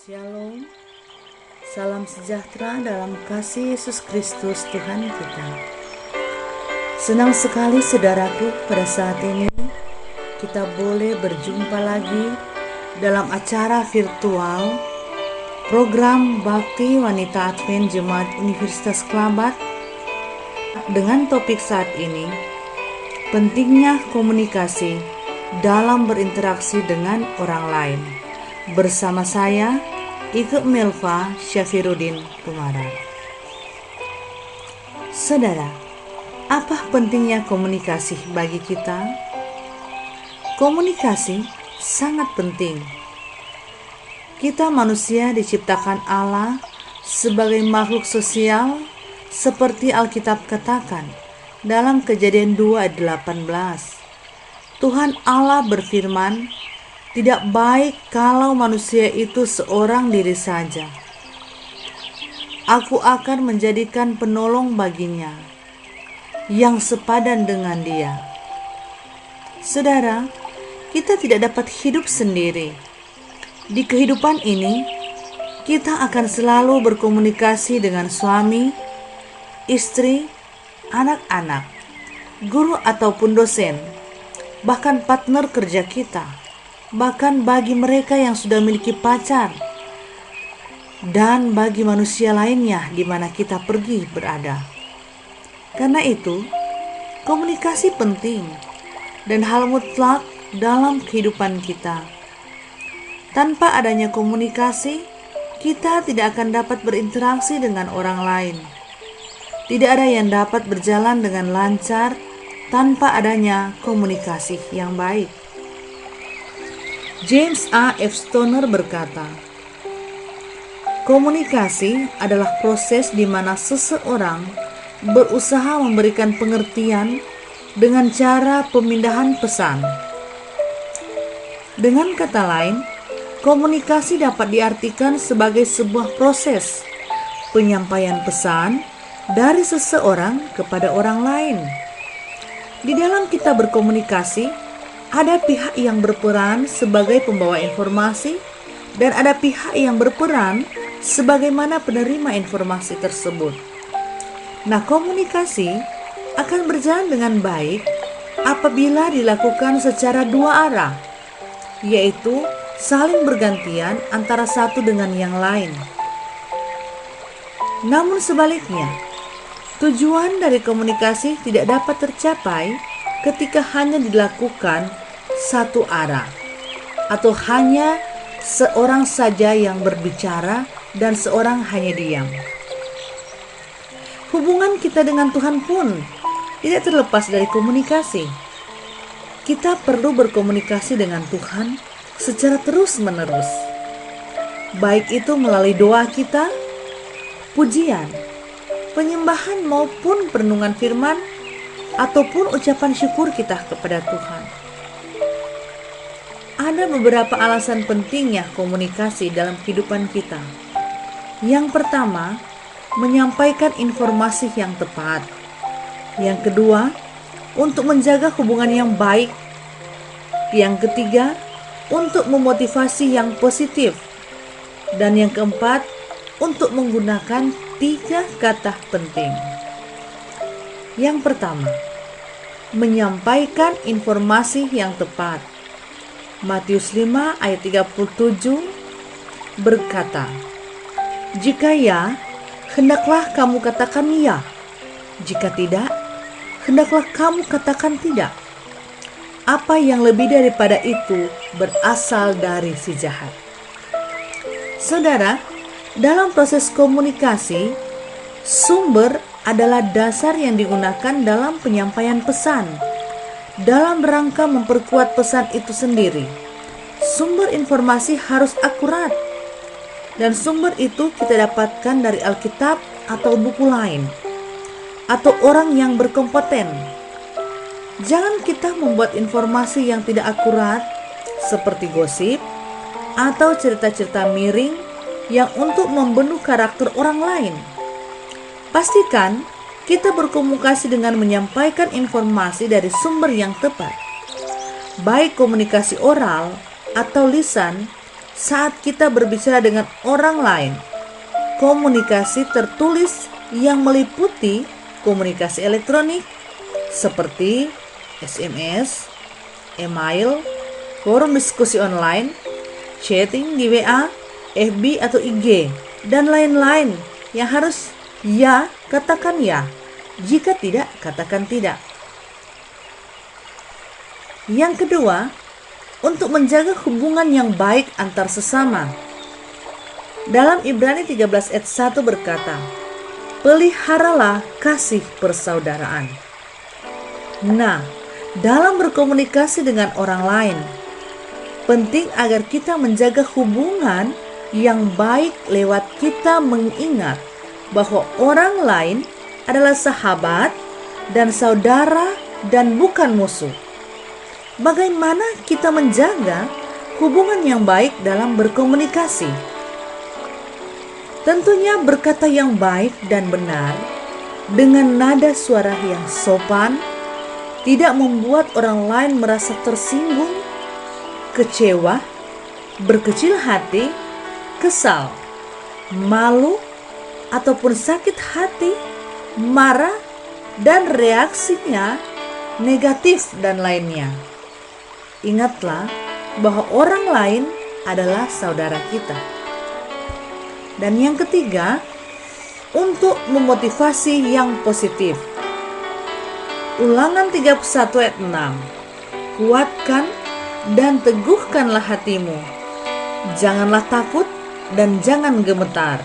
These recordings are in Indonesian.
Shalom, salam sejahtera dalam kasih Yesus Kristus Tuhan kita. Senang sekali saudaraku, pada saat ini kita boleh berjumpa lagi dalam acara virtual program Bakti Wanita Advent Jemaat Universitas Kelabat dengan topik saat ini, pentingnya komunikasi dalam berinteraksi dengan orang lain. Bersama saya, Ike Melva Syafiruddin Tumarar. Saudara, apa pentingnya komunikasi bagi kita? Komunikasi sangat penting. Kita manusia diciptakan Allah sebagai makhluk sosial seperti Alkitab katakan dalam Kejadian 2 ayat 18. Tuhan Allah berfirman, tidak baik kalau manusia itu seorang diri saja. Aku akan menjadikan penolong baginya yang sepadan dengan dia. Saudara, kita tidak dapat hidup sendiri. Di kehidupan ini, kita akan selalu berkomunikasi dengan suami, istri, anak-anak, guru ataupun dosen, bahkan partner kerja kita. Bahkan bagi mereka yang sudah memiliki pacar, dan bagi manusia lainnya di mana kita pergi berada. Karena itu, komunikasi penting dan hal mutlak dalam kehidupan kita. Tanpa adanya komunikasi, kita tidak akan dapat berinteraksi dengan orang lain. Tidak ada yang dapat berjalan dengan lancar tanpa adanya komunikasi yang baik. James A. F. Stoner berkata, komunikasi adalah proses di mana seseorang berusaha memberikan pengertian dengan cara pemindahan pesan. Dengan kata lain, komunikasi dapat diartikan sebagai sebuah proses penyampaian pesan dari seseorang kepada orang lain. Di dalam kita berkomunikasi, ada pihak yang berperan sebagai pembawa informasi dan ada pihak yang berperan sebagaimana penerima informasi tersebut. Nah, komunikasi akan berjalan dengan baik apabila dilakukan secara dua arah, yaitu saling bergantian antara satu dengan yang lain. Namun sebaliknya, tujuan dari komunikasi tidak dapat tercapai ketika hanya dilakukan satu arah, atau hanya seorang saja yang berbicara dan seorang hanya diam. Hubungan kita dengan Tuhan pun tidak terlepas dari komunikasi. Kita perlu berkomunikasi dengan Tuhan secara terus-menerus, baik itu melalui doa kita, pujian, penyembahan maupun perenungan firman, ataupun ucapan syukur kita kepada Tuhan. Ada beberapa alasan pentingnya komunikasi dalam kehidupan kita. Yang pertama, menyampaikan informasi yang tepat. Yang kedua, untuk menjaga hubungan yang baik. Yang ketiga, untuk memotivasi yang positif. Dan yang keempat, untuk menggunakan 3 kata penting. Yang pertama, menyampaikan informasi yang tepat. Matius 5 ayat 37 berkata, jika ya, hendaklah kamu katakan ya. Jika tidak, hendaklah kamu katakan tidak. Apa yang lebih daripada itu berasal dari si jahat. Saudara, dalam proses komunikasi, sumber adalah dasar yang digunakan dalam penyampaian pesan. Dalam rangka memperkuat pesan itu sendiri, sumber informasi harus akurat, dan sumber itu kita dapatkan dari Alkitab atau buku lain, atau orang yang berkompeten. Jangan kita membuat informasi yang tidak akurat, seperti gosip atau cerita-cerita miring yang untuk membunuh karakter orang lain. Pastikan kita berkomunikasi dengan menyampaikan informasi dari sumber yang tepat. Baik komunikasi oral atau lisan, saat kita berbicara dengan orang lain. Komunikasi tertulis yang meliputi komunikasi elektronik seperti SMS, email, forum diskusi online, chatting di WA, FB atau IG, dan lain-lain. Yang harus ya, katakan ya. Jika tidak, katakan tidak. Yang kedua, untuk menjaga hubungan yang baik antar sesama. Dalam Ibrani 13 ayat 1 berkata, peliharalah kasih persaudaraan. Nah, dalam berkomunikasi dengan orang lain, penting agar kita menjaga hubungan yang baik lewat kita mengingat bahwa orang lain adalah sahabat dan saudara dan bukan musuh. Bagaimana kita menjaga hubungan yang baik dalam berkomunikasi? Tentunya berkata yang baik dan benar dengan nada suara yang sopan, tidak membuat orang lain merasa tersinggung, kecewa, berkecil hati, kesal, malu, ataupun sakit hati, marah, dan reaksinya negatif dan lainnya. Ingatlah bahwa orang lain adalah saudara kita. Dan yang ketiga, untuk memotivasi yang positif. Ulangan 31 ayat 6. Kuatkan dan teguhkanlah hatimu. Janganlah takut dan jangan gemetar.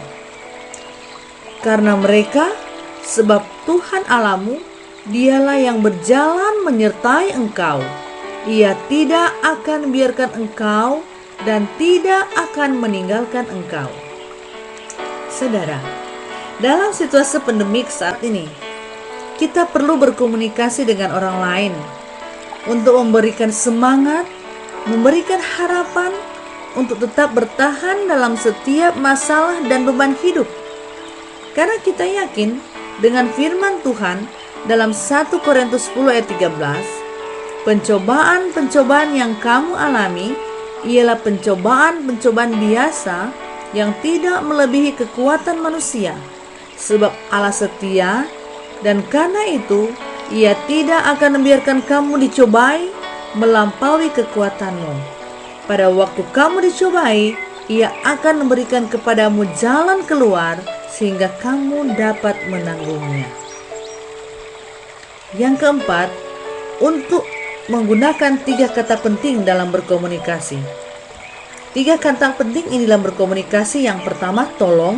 Karena mereka, sebab Tuhan Allahmu, dialah yang berjalan menyertai engkau. Ia tidak akan biarkan engkau dan tidak akan meninggalkan engkau. Saudara, dalam situasi pandemik saat ini, kita perlu berkomunikasi dengan orang lain untuk memberikan semangat, memberikan harapan untuk tetap bertahan dalam setiap masalah dan beban hidup. Karena kita yakin dengan firman Tuhan dalam 1 Korintus 10 ayat 13, pencobaan-pencobaan yang kamu alami ialah pencobaan-pencobaan biasa yang tidak melebihi kekuatan manusia, sebab Allah setia, dan karena itu Ia tidak akan membiarkan kamu dicobai melampaui kekuatanmu. Pada waktu kamu dicobai, Ia akan memberikan kepadamu jalan keluar sehingga kamu dapat menanggungnya. Yang keempat, untuk menggunakan 3 kata penting dalam berkomunikasi. 3 kata penting ini dalam berkomunikasi. Yang pertama, tolong,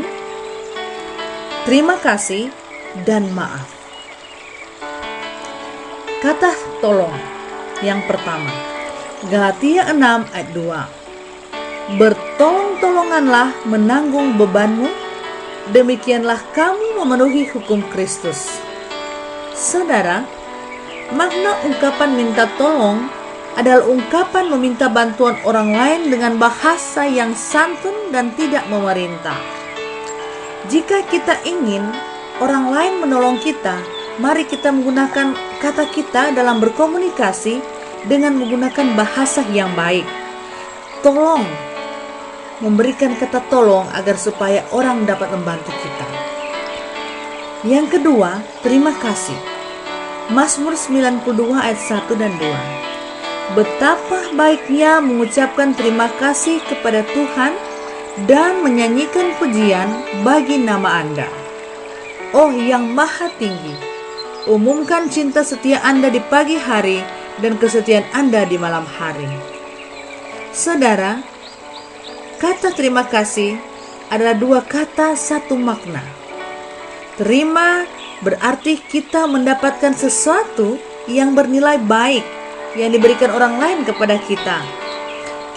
terima kasih, dan maaf. Kata tolong yang pertama, Galatia 6 ayat 2. Bertolong-tolonganlah menanggung bebanmu, demikianlah kamu memenuhi hukum Kristus. Saudara, makna ungkapan minta tolong adalah ungkapan meminta bantuan orang lain dengan bahasa yang santun dan tidak memerintah. Jika kita ingin orang lain menolong kita, mari kita menggunakan kata kita dalam berkomunikasi dengan menggunakan bahasa yang baik. Tolong, memberikan kata tolong agar supaya orang dapat membantu kita. Yang kedua, terima kasih. Mazmur 92 ayat 1 dan 2. Betapa baiknya mengucapkan terima kasih kepada Tuhan dan menyanyikan pujian bagi nama Anda. Oh yang maha tinggi, umumkan cinta setia Anda di pagi hari dan kesetiaan Anda di malam hari. Saudara, kata terima kasih adalah 2 kata satu makna. Terima berarti kita mendapatkan sesuatu yang bernilai baik yang diberikan orang lain kepada kita.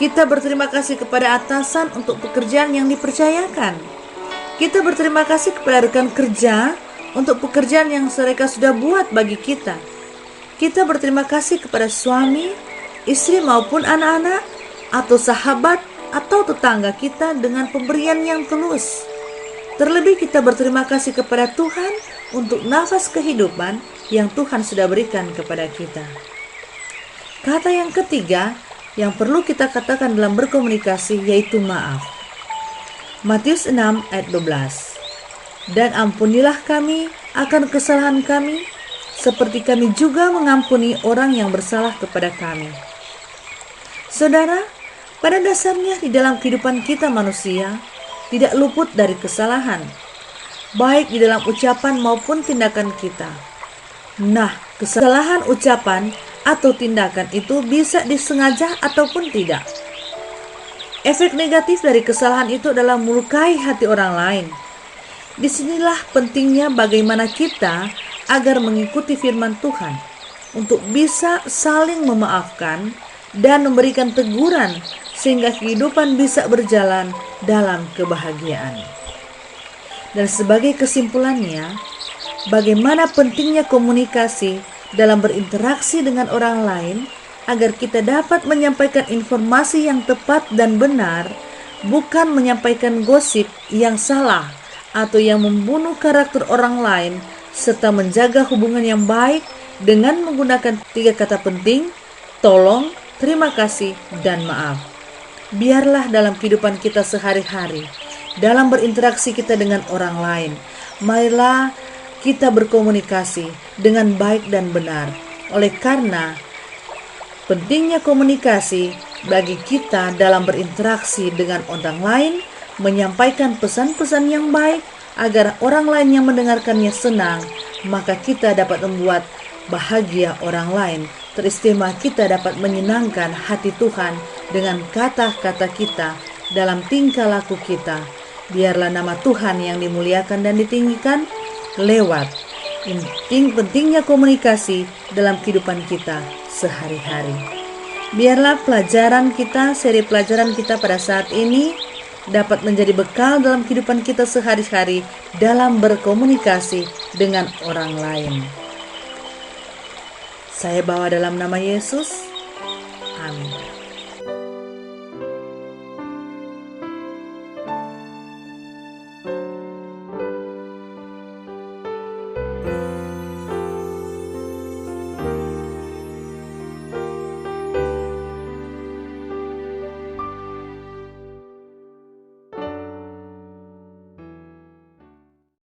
Kita berterima kasih kepada atasan untuk pekerjaan yang dipercayakan. Kita berterima kasih kepada rekan kerja untuk pekerjaan yang mereka sudah buat bagi kita. Kita berterima kasih kepada suami, istri maupun anak-anak, atau sahabat atau tetangga kita dengan pemberian yang tulus. Terlebih kita berterima kasih kepada Tuhan untuk nafas kehidupan yang Tuhan sudah berikan kepada kita. Kata yang ketiga yang perlu kita katakan dalam berkomunikasi, yaitu maaf. Matius 6 ayat 12. Dan ampunilah kami akan kesalahan kami, seperti kami juga mengampuni orang yang bersalah kepada kami. Saudara, pada dasarnya di dalam kehidupan kita manusia tidak luput dari kesalahan, baik di dalam ucapan maupun tindakan kita. Nah, kesalahan ucapan atau tindakan itu bisa disengaja ataupun tidak. Efek negatif dari kesalahan itu adalah melukai hati orang lain. Disinilah pentingnya bagaimana kita agar mengikuti firman Tuhan untuk bisa saling memaafkan dan memberikan teguran sehingga kehidupan bisa berjalan dalam kebahagiaan. Dan sebagai kesimpulannya, bagaimana pentingnya komunikasi dalam berinteraksi dengan orang lain agar kita dapat menyampaikan informasi yang tepat dan benar, bukan menyampaikan gosip yang salah atau yang membunuh karakter orang lain, serta menjaga hubungan yang baik dengan menggunakan 3 kata penting: tolong, terima kasih, dan maaf. Biarlah dalam kehidupan kita sehari-hari, dalam berinteraksi kita dengan orang lain, marilah kita berkomunikasi dengan baik dan benar. Oleh karena pentingnya komunikasi bagi kita dalam berinteraksi dengan orang lain, menyampaikan pesan-pesan yang baik agar orang lain yang mendengarkannya senang, maka kita dapat membuat bahagia orang lain. Teristimewa kita dapat menyenangkan hati Tuhan dengan kata-kata kita, dalam tingkah laku kita. Biarlah nama Tuhan yang dimuliakan dan ditinggikan lewat pentingnya komunikasi dalam kehidupan kita sehari-hari. Biarlah pelajaran kita, seri pelajaran kita pada saat ini dapat menjadi bekal dalam kehidupan kita sehari-hari dalam berkomunikasi dengan orang lain. Saya bawa dalam nama Yesus. Amin.